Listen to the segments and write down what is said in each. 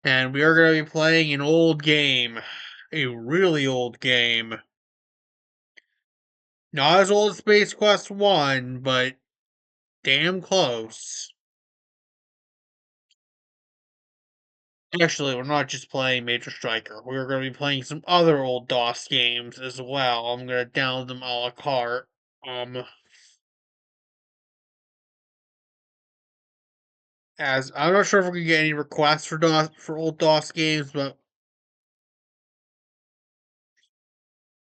And we are going to be playing an old game. A really old game. Not as old as Space Quest 1, but damn close. Actually, we're not just playing Major Stryker. We're going to be playing some other old DOS games as well. I'm going to download them a la carte. Um, as I'm not sure if we're going to get any requests for old DOS games, but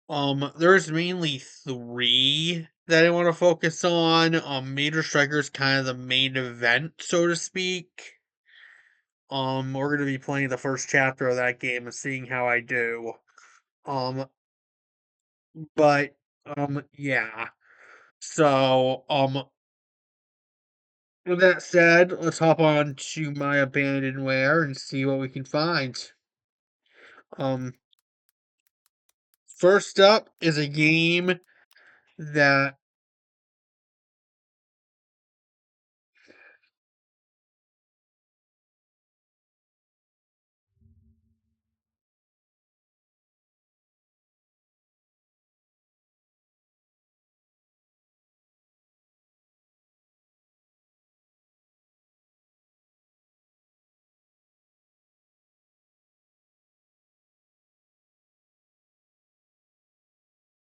there's mainly three that I want to focus on. Major Striker's kind of the main event, so to speak. We're gonna be playing the first chapter of that game and seeing how I do. Um, but yeah. So, with that said, let's hop on to my abandonware and see what we can find. Um, First up is a game that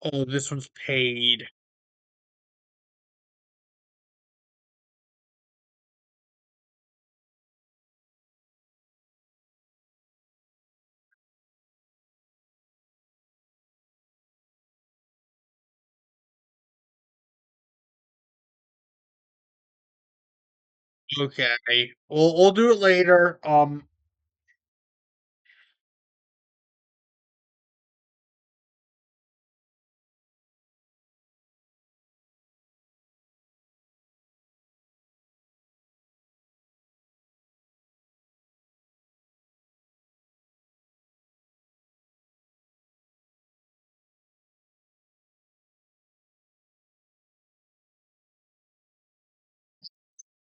oh, this one's paid. Okay, we'll do it later.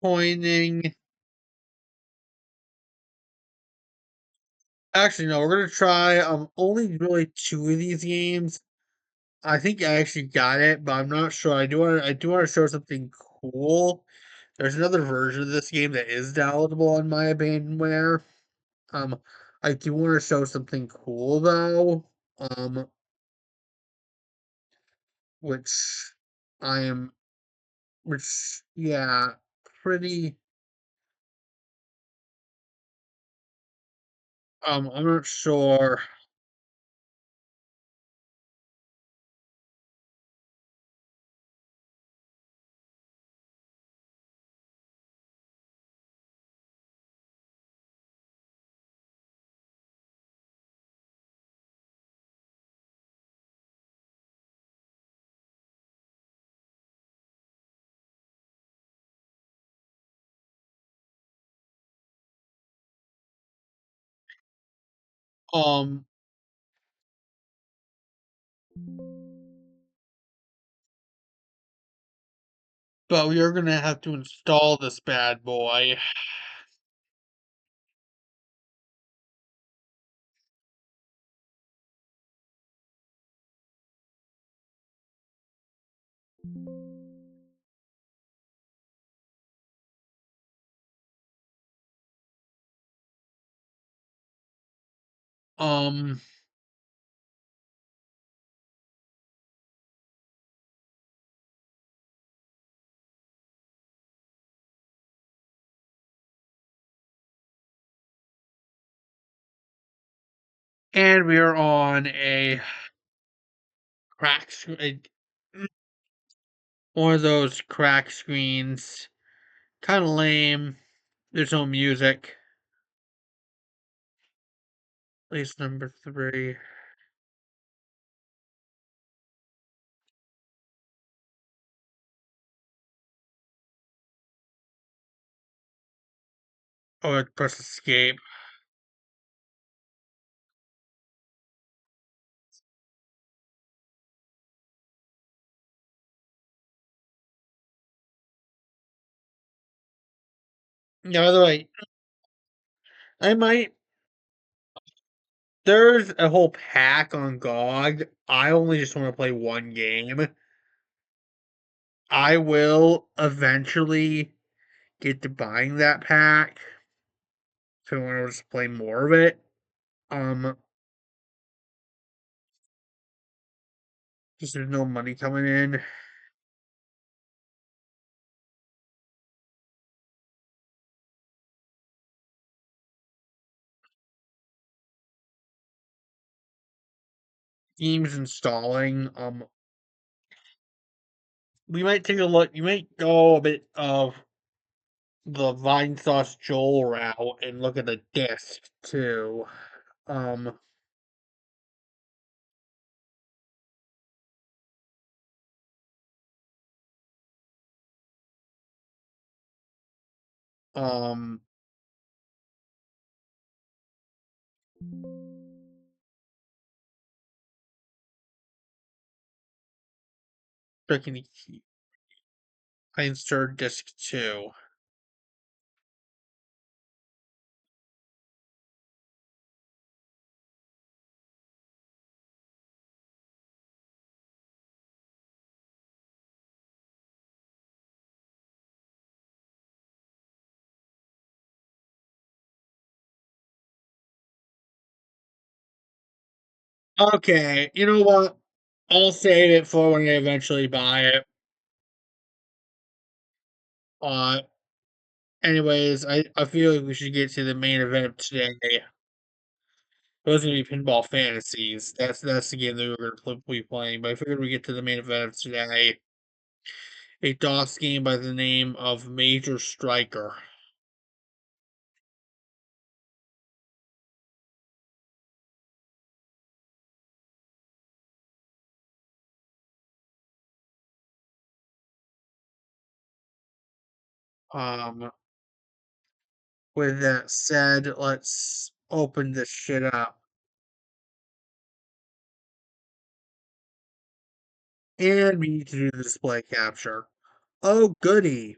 Pointing. Actually, no, we're gonna try only really two of these games. I think I actually got it, but I'm not sure. I do want to show something cool. There's another version of this game that is downloadable on my abandonware. Um, I do want to show something cool though. Which I am, which yeah, pretty. I'm not sure. Um, but we are gonna have to install this bad boy. Um, and we are on a one of those crack screens. Kind of lame. There's no music. At least number three. Oh, I press escape. Yeah, by the way, I might. there's a whole pack on GOG. I only just want to play one game. I will eventually get to buying that pack, so I want to just play more of it. Just there's no money coming in. Games installing. We might take a look. You might go a bit of the Vine Sauce Joel route and look at the disc too. Um, um, Checking the key. I insert disc 2. Okay, you know what? I'll save it for when I eventually buy it. Uh, anyways, I feel like we should get to the main event of today. It was gonna be Pinball Fantasies. That's the game that we were gonna be playing. But I figured we get to the main event of today. A DOS game by the name of Major Stryker. Um, with that said, let's open this shit up. And we need to do the display capture. Oh, goody.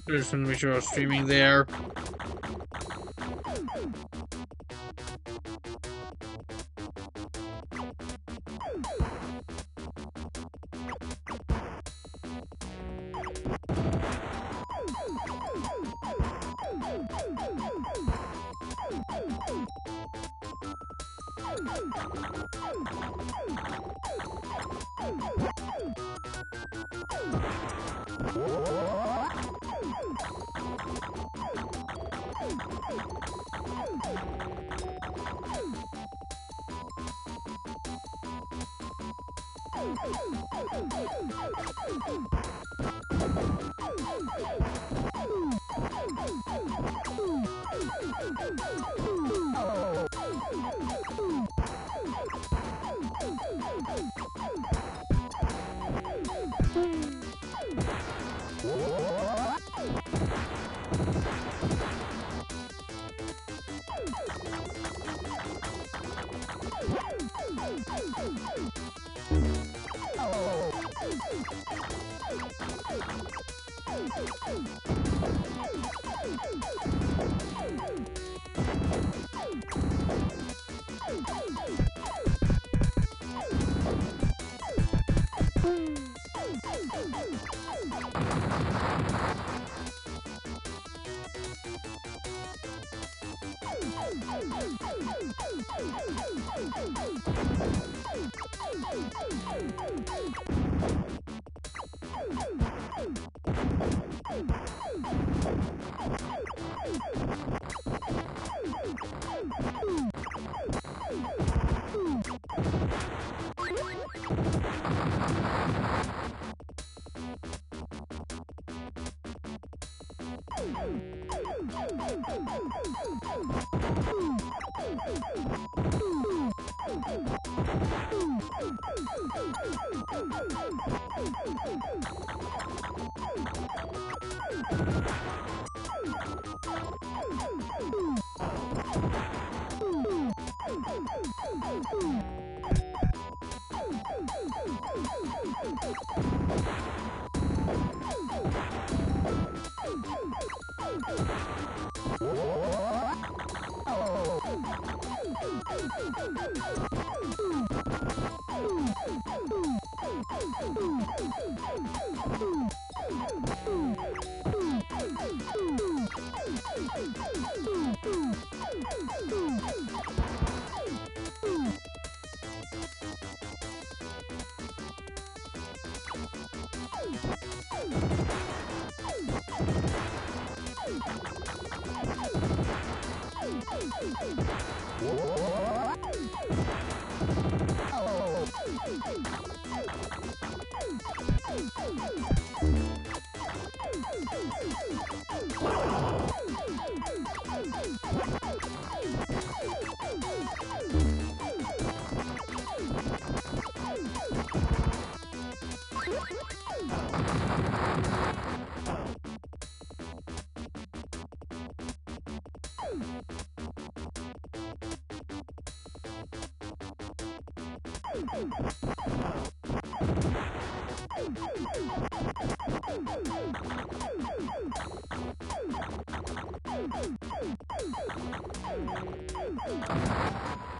Just want to make sure I was streaming there.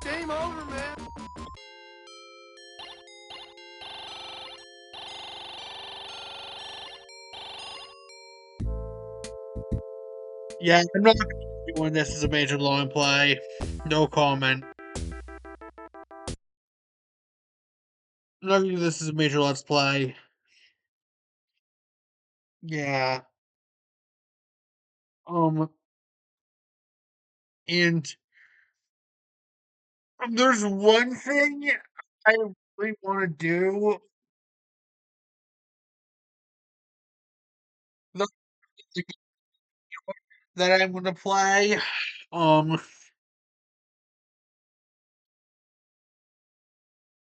Game over, man. Yeah, I'm not gonna be doing this as a major long play. No comment. I'm not gonna do this as a major let's play. Yeah. Um, and there's one thing I really want to do that that I'm gonna play. Um,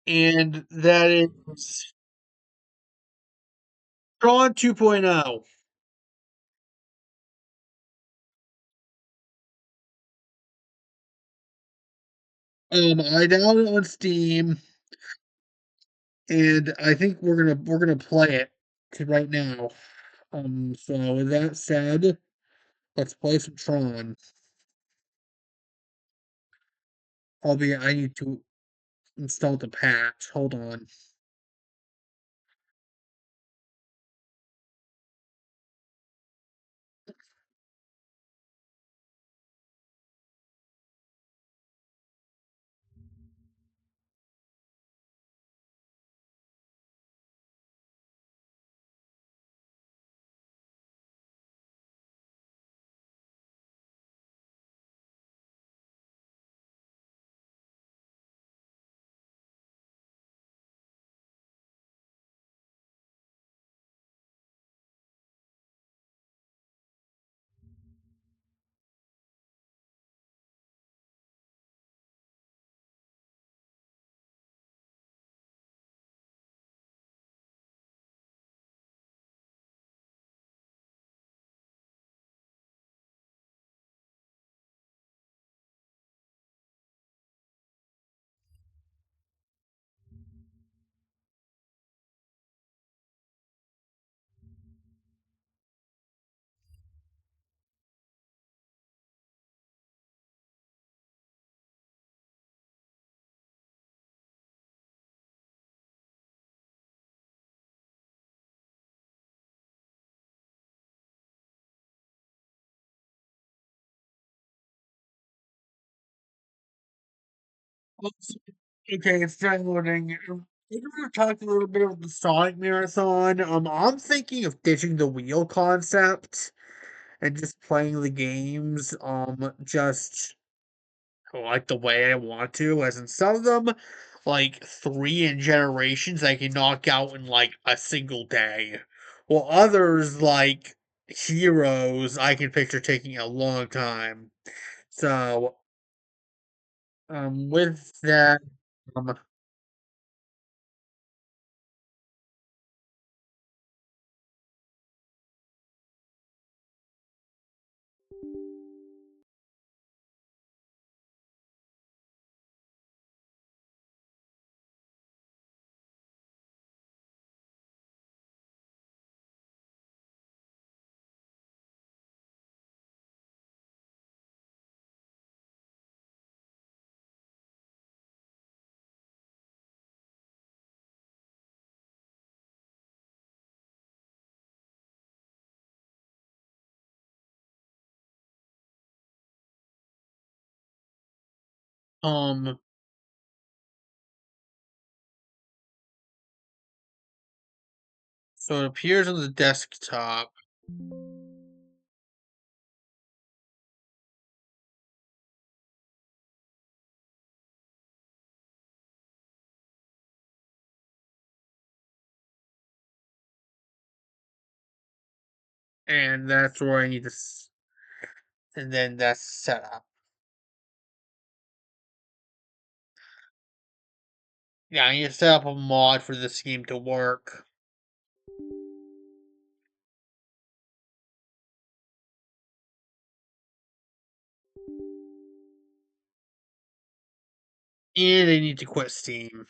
and that is Tron 2.0. I downloaded it on Steam, and I think we're gonna play it right now. So with that said, let's play some Tron. Albeit I need to install the patch. Hold on. Oops. Okay, it's downloading. We're gonna talk a little bit about the Sonic Marathon. I'm thinking of ditching the wheel concept and just playing the games, just like the way I want to, as in some of them, like 3 in generations, I can knock out in like a single day. While others, like Heroes, I can picture taking a long time. So, with that, um, um, so it appears on the desktop, and that's where I need to, and then that's set up. Yeah, I need to set up a mod for this game to work. And I need to quit Steam.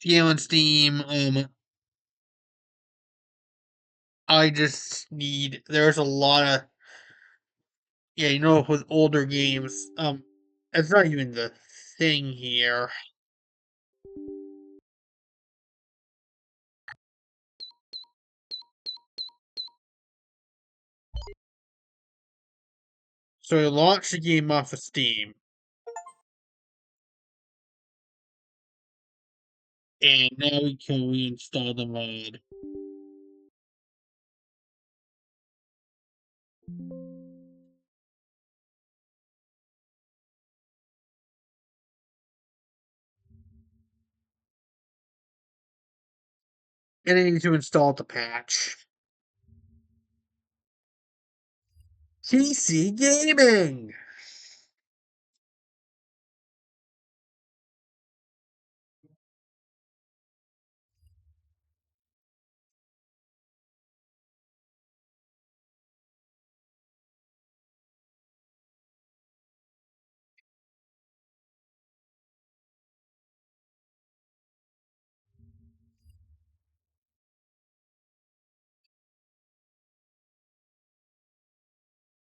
Yeah, on Steam. I just need. There's a lot of, yeah, with older games. It's not even the thing here. So I launched the game off of Steam, and now we can reinstall the mod. And I need to install the patch. PC gaming.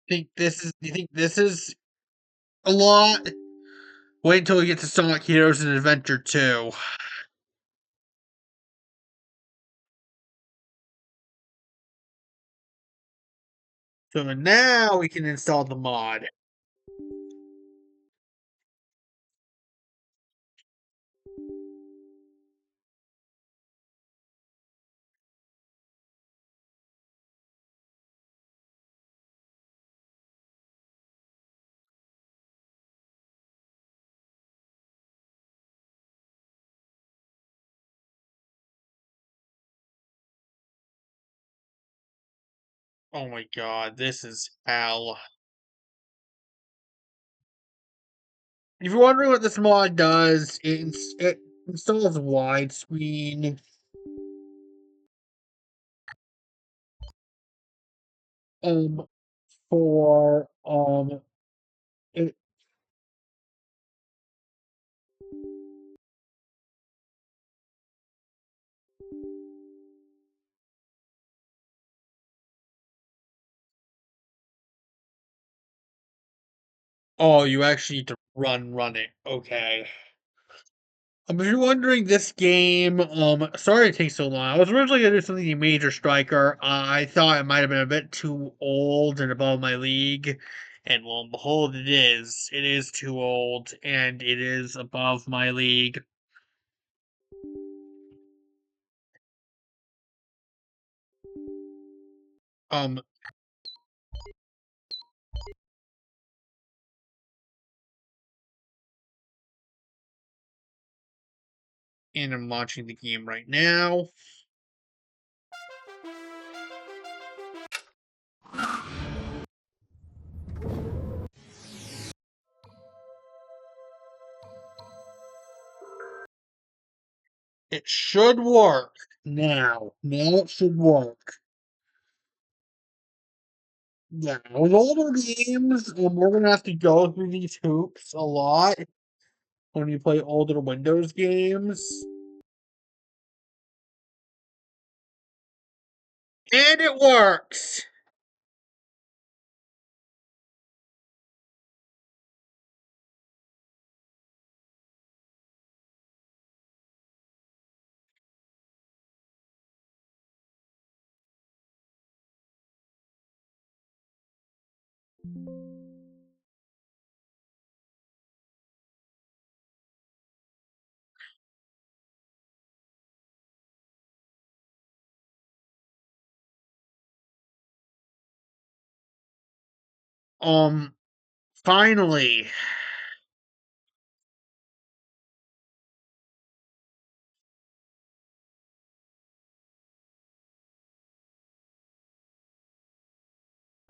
Think this is? Do you think this is a lot? Wait until we get to Sonic Heroes and Adventure 2. So now we can install the mod. Oh my god, this is hell. If you're wondering what this mod does, it installs widescreen. Um, for it, Oh, you actually need to run it. Okay. If you're wondering, this game, sorry it takes so long. I was originally gonna do something in Major Striker. I thought it might have been a bit too old and above my league, and lo and behold, it is. It is too old, and it is above my league. Um, and I'm launching the game right now. It should work now. Now it should work. Yeah, with older games, we're gonna have to go through these hoops a lot when you play older Windows games. And it works! Um, finally.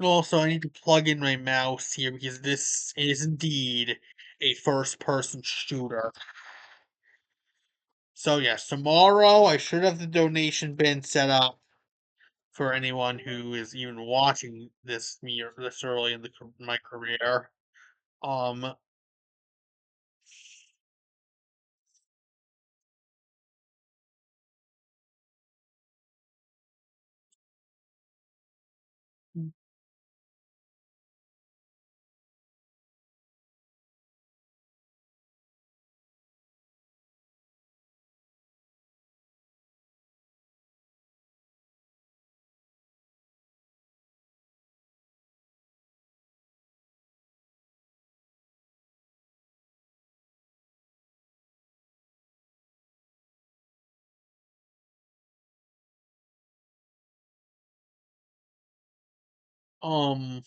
Also, I need to plug in my mouse here because this is indeed a first-person shooter. So yes, tomorrow I should have the donation bin set up for anyone who is even watching this early in my career. Um, um,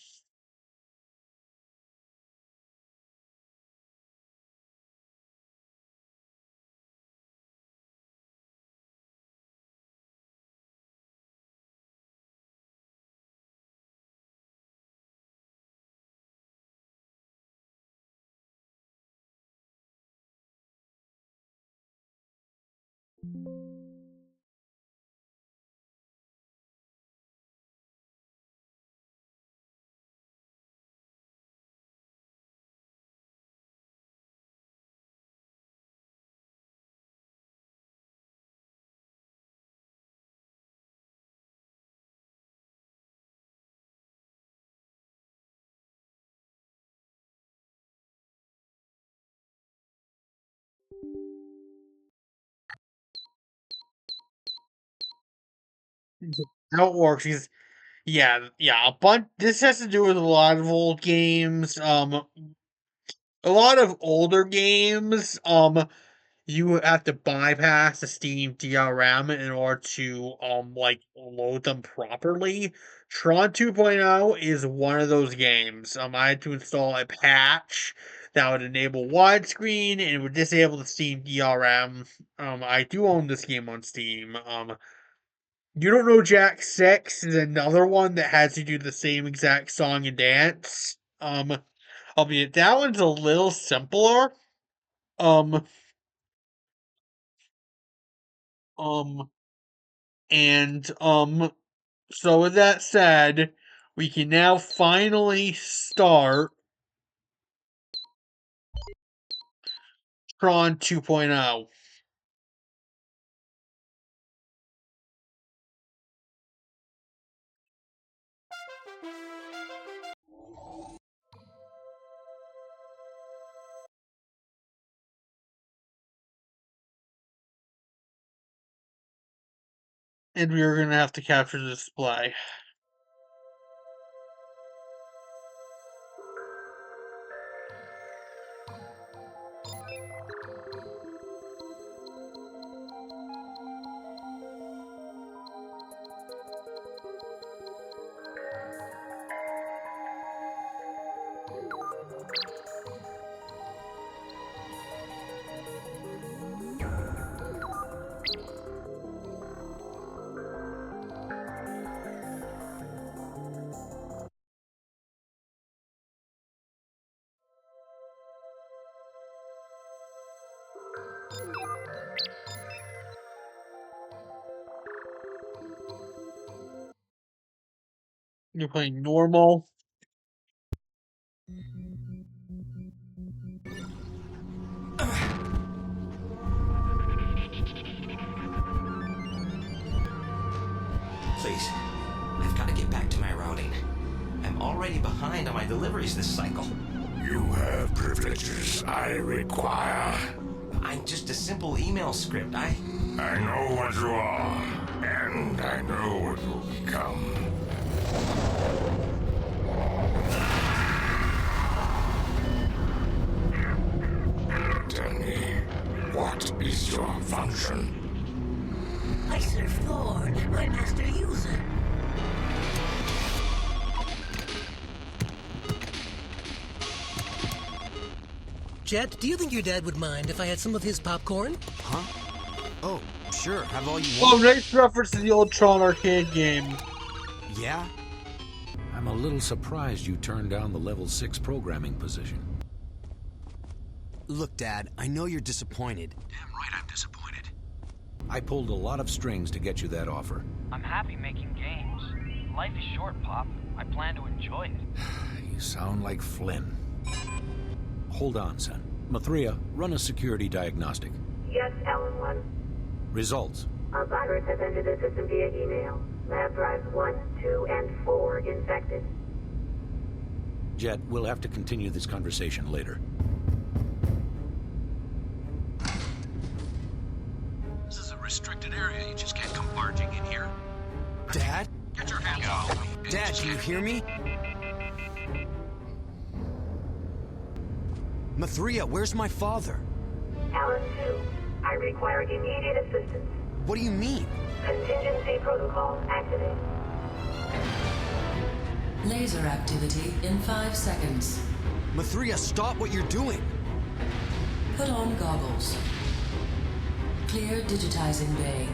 how it works is yeah, a bunch. This has to do with a lot of old games. A lot of older games. You have to bypass the Steam DRM in order to like load them properly. Tron 2.0 is one of those games. I had to install a patch that would enable widescreen and it would disable the Steam DRM. I do own this game on Steam. You Don't Know Jack 6 is another one that has to do the same exact song and dance. Albeit that one's a little simpler. Um, um, and so with that said, we can now finally start Tron 2.0. And we are going to have to capture the display. You're playing normal. Please, I've got to get back to my routing. I'm already behind on my deliveries this cycle. You have privileges I require. I'm just a simple email script. I know what you are, and I know what you'll become. Tell me, what is your function? I serve Thorn, my master user. Jet, do you think your dad would mind if I had some of his popcorn? Huh? Oh, sure. Have all you Oh, want. nice reference to the old Tron arcade game. Yeah? I'm a little surprised you turned down the level 6 programming position. Look, Dad, I know you're disappointed. Damn right I'm disappointed. I pulled a lot of strings to get you that offer. I'm happy making games. Life is short, Pop. I plan to enjoy it. You sound like Flynn. Hold on, son. Mathria, run a security diagnostic. Yes, Ellen 1. Results. A virus has entered the system via email. Lab drives 1, 2, and 4 infected. Jet, we'll have to continue this conversation later. This is a restricted area. You just can't come barging in here. Dad? Get your hands off me. Dad, do you hear me? Mathria, where's my father? Alan 2. I require immediate assistance. What do you mean? Contingency protocol activated. Laser activity in 5 seconds. Mathria, stop what you're doing. Put on goggles. Clear digitizing bay.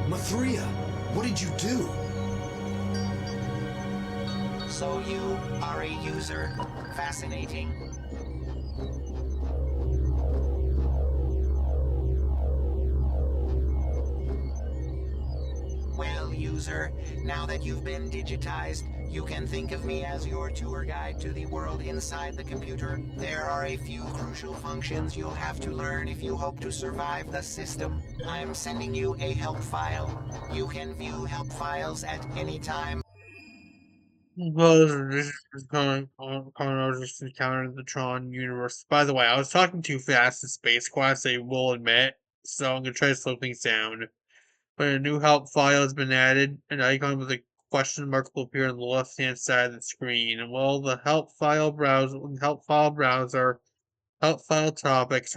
Mathria, what did you do? So you are a user. Fascinating. user. Now that you've been digitized, you can think of me as your tour guide to the world inside the computer. There are a few crucial functions you'll have to learn if you hope to survive the system. I'm sending you a help file. You can view help files at any time. Well, this is coming over just encountered the Tron universe. By the way, I was talking too fast in Space Quest, I will admit, so I'm gonna try to slow things down. When a new help file has been added, an icon with a question mark will appear on the left-hand side of the screen. And while the help file browser, help file topics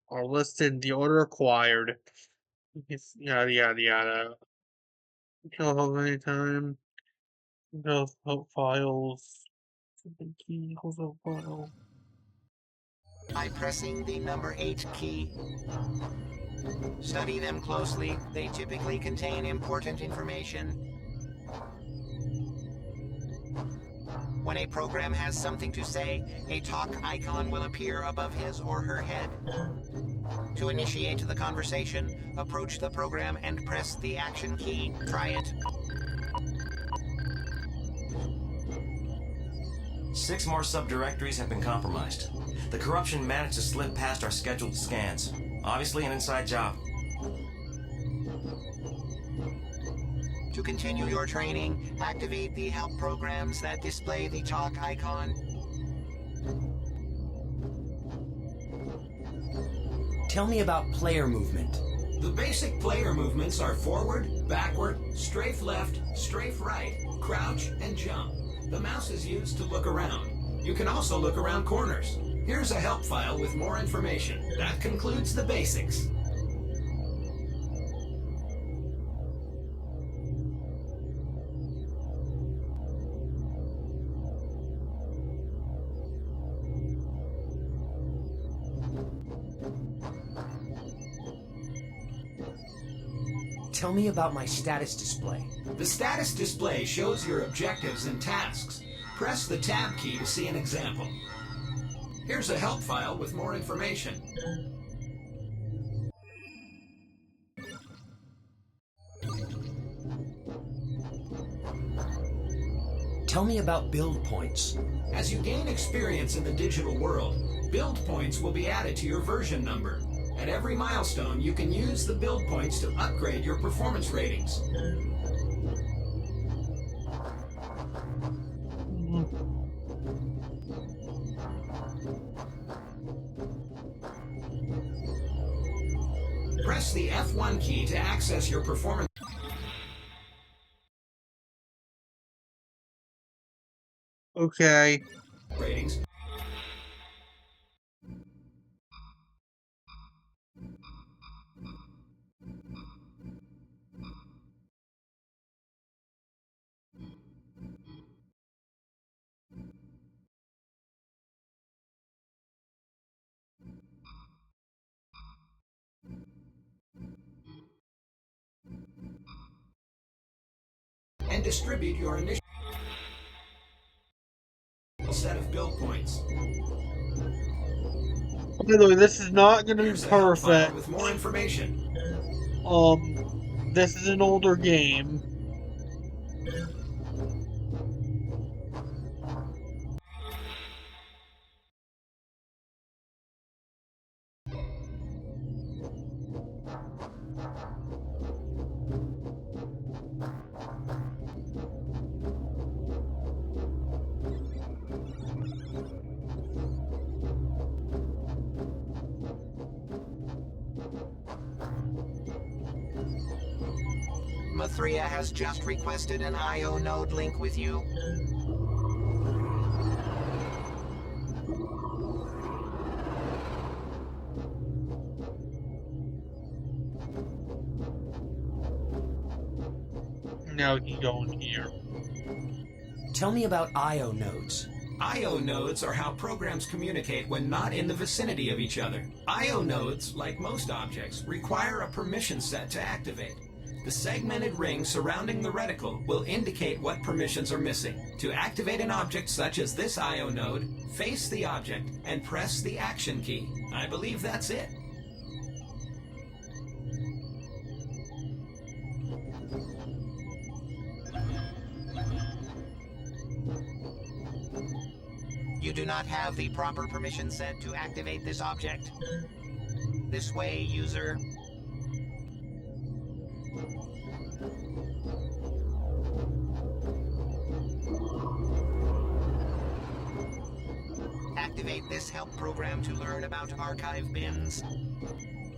are listed in the order required. Yada yada yada. Kill help anytime. Help files. Key equals help file. By pressing the number 8 key. Study them closely. They typically contain important information. When a program has something to say, a talk icon will appear above his or her head. To initiate the conversation, approach the program and press the action key. Try it. 6 more subdirectories have been compromised. The corruption managed to slip past our scheduled scans. Obviously an inside job. To continue your training, activate the help programs that display the talk icon. Tell me about player movement. The basic player movements are forward, backward, strafe left, strafe right, crouch, and jump. The mouse is used to look around. You can also look around corners. Here's a help file with more information. That concludes the basics. Tell me about my status display. The status display shows your objectives and tasks. Press the Tab key to see an example. Here's a help file with more information. Tell me about build points. As you gain experience in the digital world, build points will be added to your version number. At every milestone, you can use the build points to upgrade your performance ratings. Press the F1 key to access your performance Okay. ratings. And distribute your initial set of build points. By the way, this is not going to be Here's a help file perfect. with more information. This is an older game. Mathria has just requested an IO node link with you. Now we can go in here. Tell me about I.O. nodes. I.O. nodes are how programs communicate when not in the vicinity of each other. I.O. nodes, like most objects, require a permission set to activate. The segmented ring surrounding the reticle will indicate what permissions are missing. To activate an object such as this I.O. node, face the object and press the action key. I believe that's it. do not have the proper permission set to activate this object. This way, user. Activate this help program to learn about archive bins.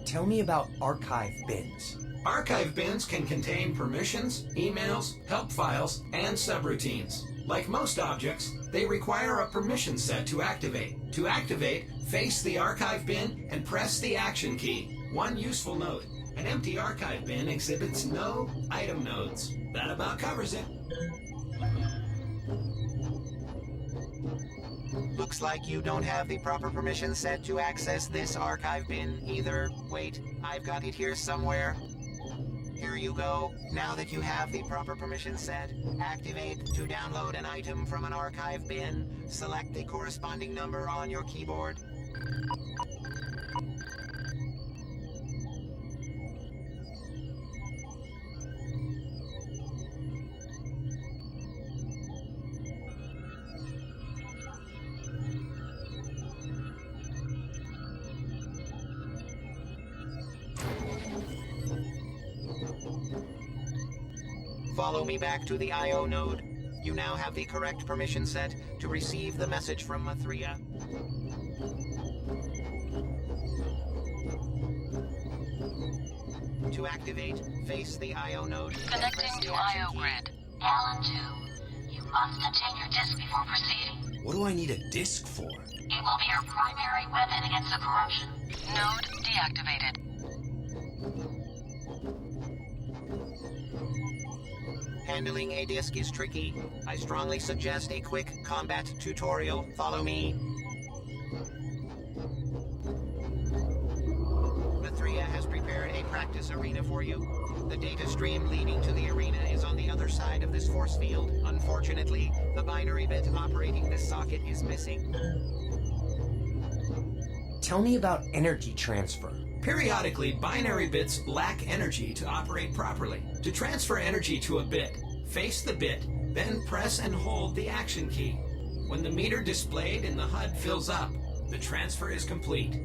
Tell me about archive bins. Archive bins can contain permissions, emails, help files, and subroutines. Like most objects, they require a permission set to activate. To activate, face the archive bin and press the action key. One useful note: an empty archive bin exhibits no item nodes. That about covers it. Looks like you don't have the proper permission set to access this archive bin either. Wait, I've got it here somewhere. Here you go. Now that you have the proper permission set, activate to download an item from an archive bin. Select the corresponding number on your keyboard. Follow me back to the I.O. node. You now have the correct permission set to receive the message from Mathria. To activate, face the I.O. node. Connecting to I.O. grid. Alan 2, you must obtain your disk before proceeding. What do I need a disc for? It will be your primary weapon against the corruption. Node deactivated. Handling a disk is tricky. I strongly suggest a quick combat tutorial. Follow me. Mathria has prepared a practice arena for you. The data stream leading to the arena is on the other side of this force field. Unfortunately, the binary bit operating this socket is missing. Tell me about energy transfer. Periodically, binary bits lack energy to operate properly. To transfer energy to a bit, face the bit, then press and hold the action key. When the meter displayed in the HUD fills up, the transfer is complete.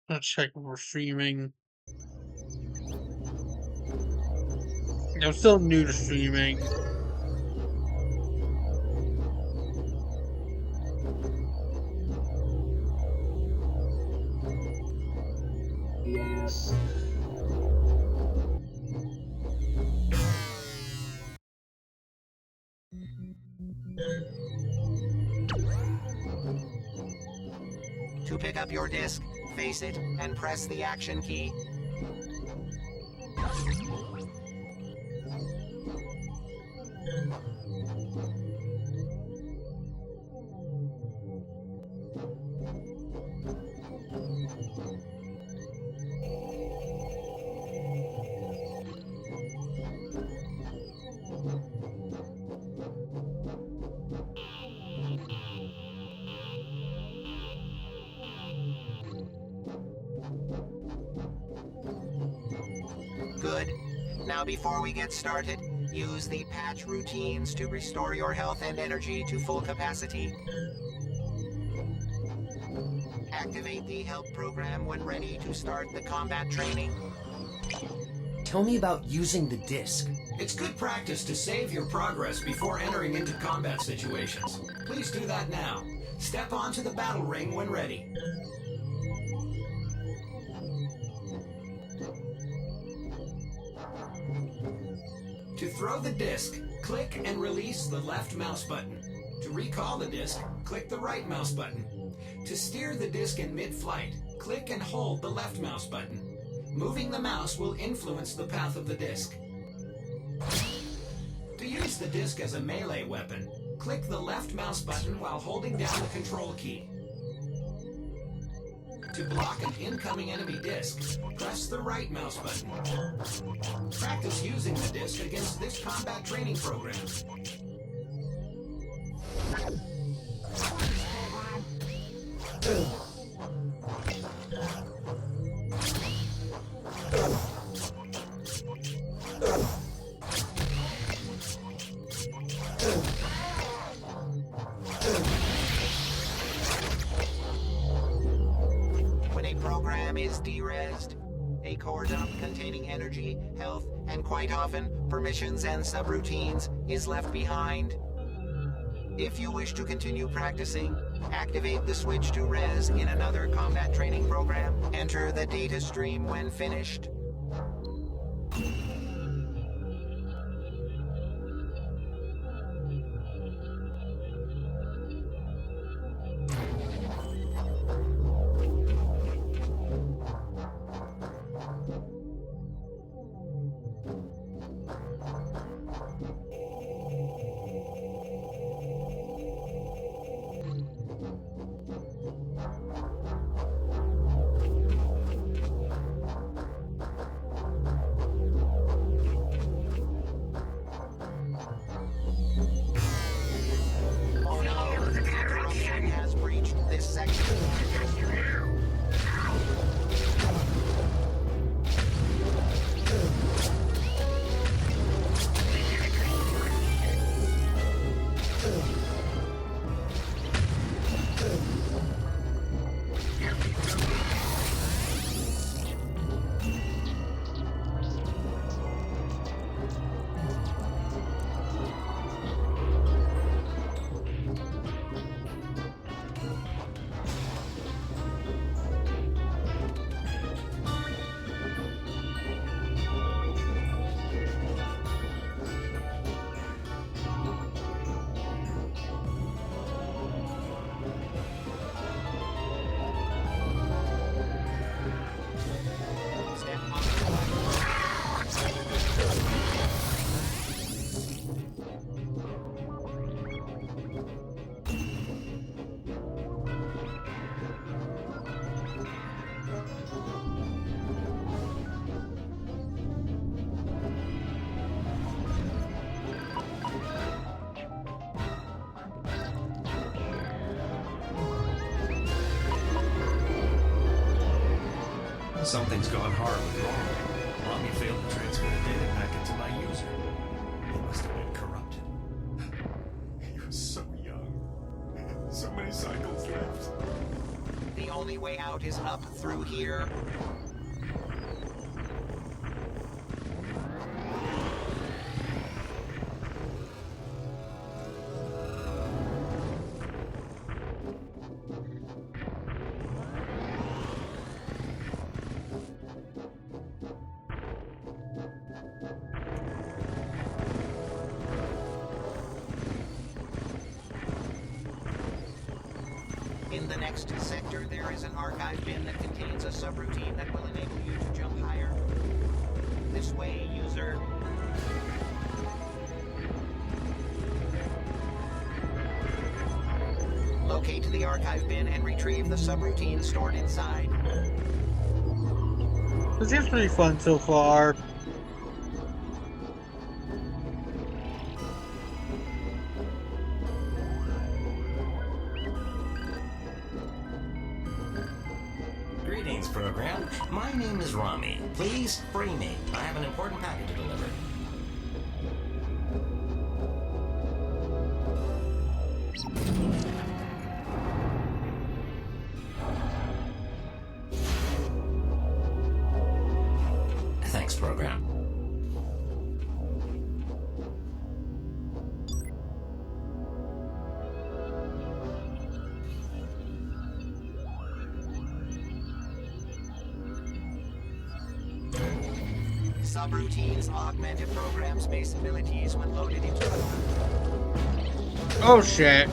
Let's check if we're streaming. I'm still new to streaming. Yes. To pick up your disc, face it and press the action key. Good. Now before we get started, use the patch routines to restore your health and energy to full capacity. Activate the help program when ready to start the combat training. Tell me about using the disc. It's good practice to save your progress before entering into combat situations. Please do that now. Step onto the battle ring when ready. To throw the disc, click and release the left mouse button. To recall the disc, click the right mouse button. To steer the disc in mid-flight, click and hold the left mouse button. Moving the mouse will influence the path of the disc. To use the disc as a melee weapon, click the left mouse button while holding down the control key. To block an incoming enemy disc, press the right mouse button. Practice using the disc against this combat training program. When a program is derezzed, a core dump containing energy, health, and quite often permissions and subroutines is left behind. If you wish to continue practicing, activate the switch to res in another combat training program. Enter the data stream when finished. Something's gone horribly wrong. Rami failed to transfer the data packet to my user. He must have been corrupted. He was so young. So many cycles left. The only way out is up through here. In the next sector, there is an archive bin that contains a subroutine that will enable you to jump higher. This way, user. Locate the archive bin and retrieve the subroutine stored inside. This seems pretty fun so far. Greetings, program. My name is Rami. Please free me. I have an important packet to deliver. Thanks, program. Subroutines augment a program's base abilities when loaded into a... Oh shit.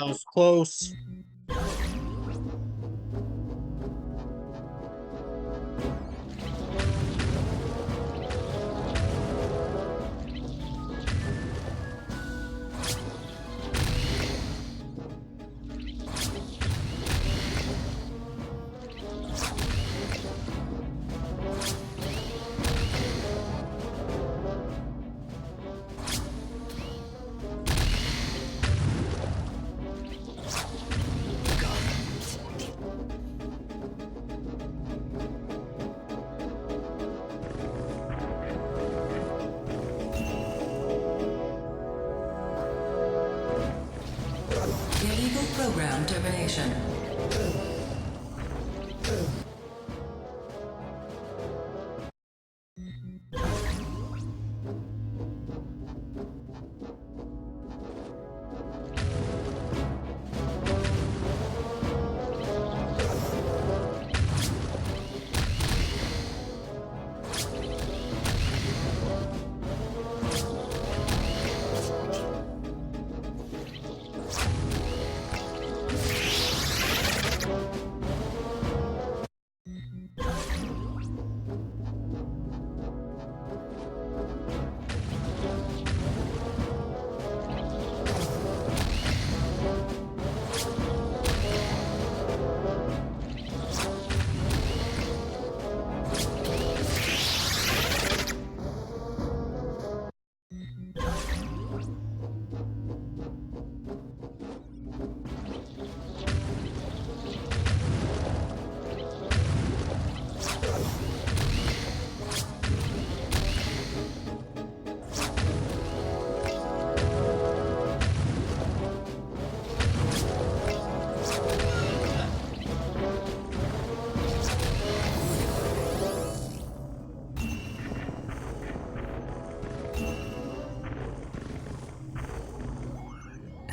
That was close. Illegal program termination.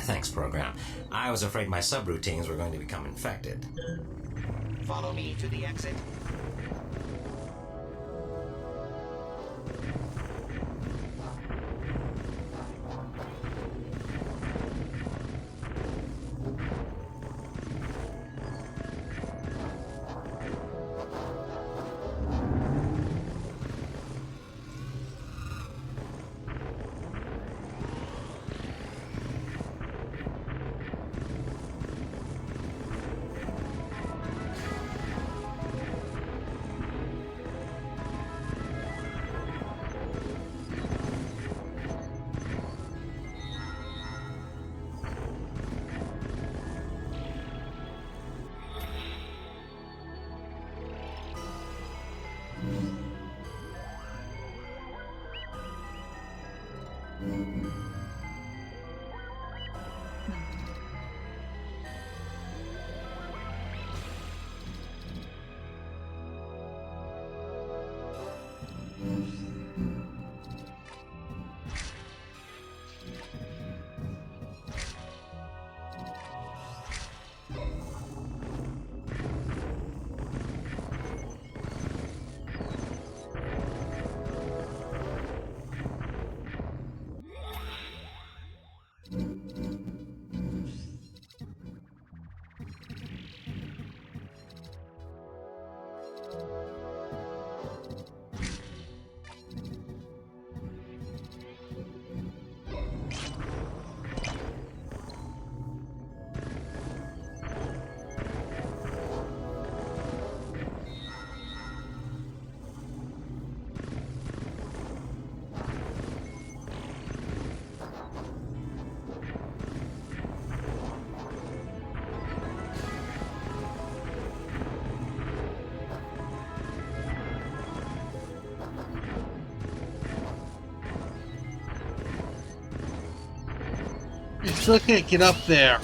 Thanks, program. I was afraid my subroutines were going to become infected. Follow me to the exit. You still can't get up there.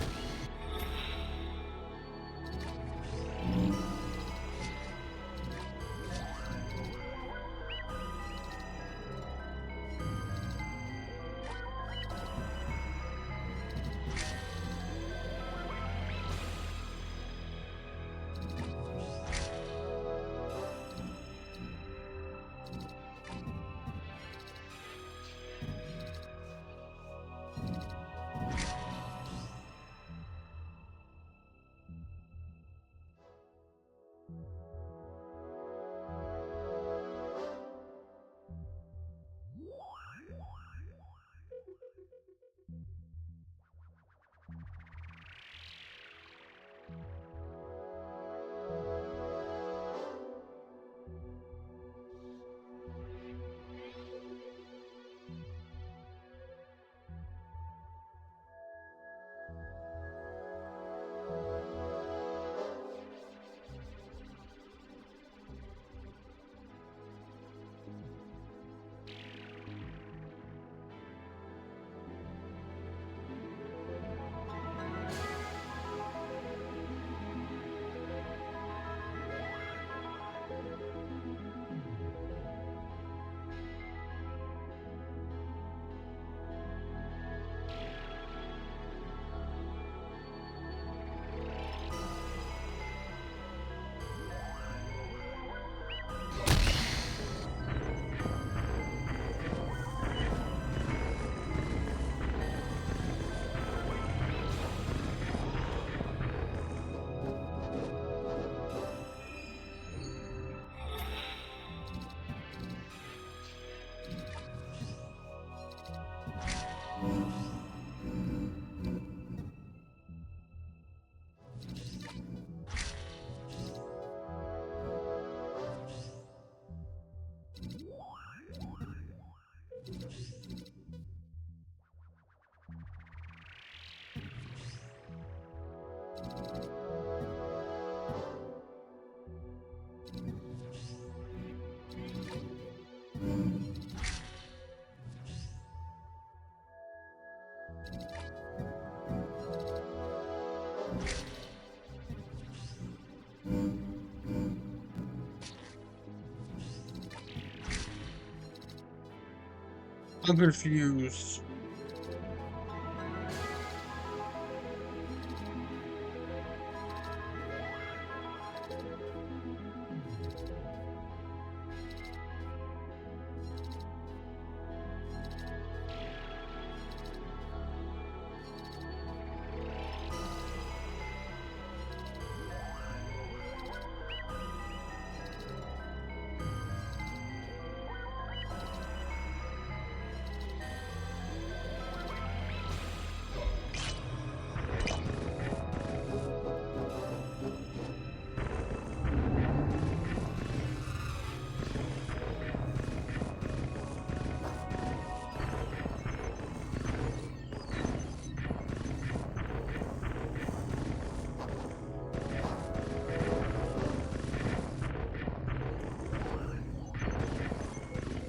I'm confused.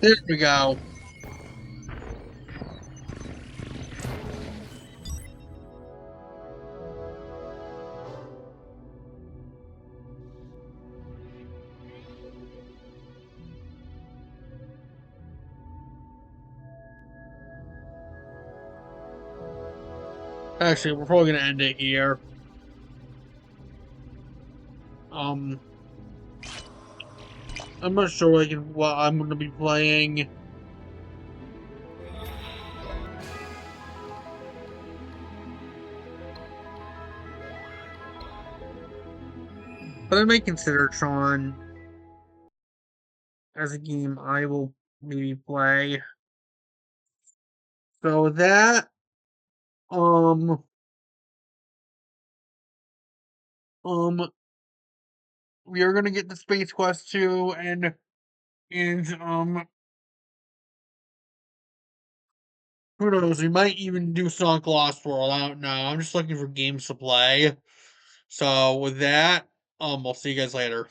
There we go. Actually, we're probably gonna end it here. I'm not sure like what I'm gonna be playing. But I may consider Tron as a game I will maybe play. So with that, um, we are gonna get the Space Quest 2 and who knows, we might even do Sonic Lost World. I don't know. I'm just looking for games to play. So with that, I'll see you guys later.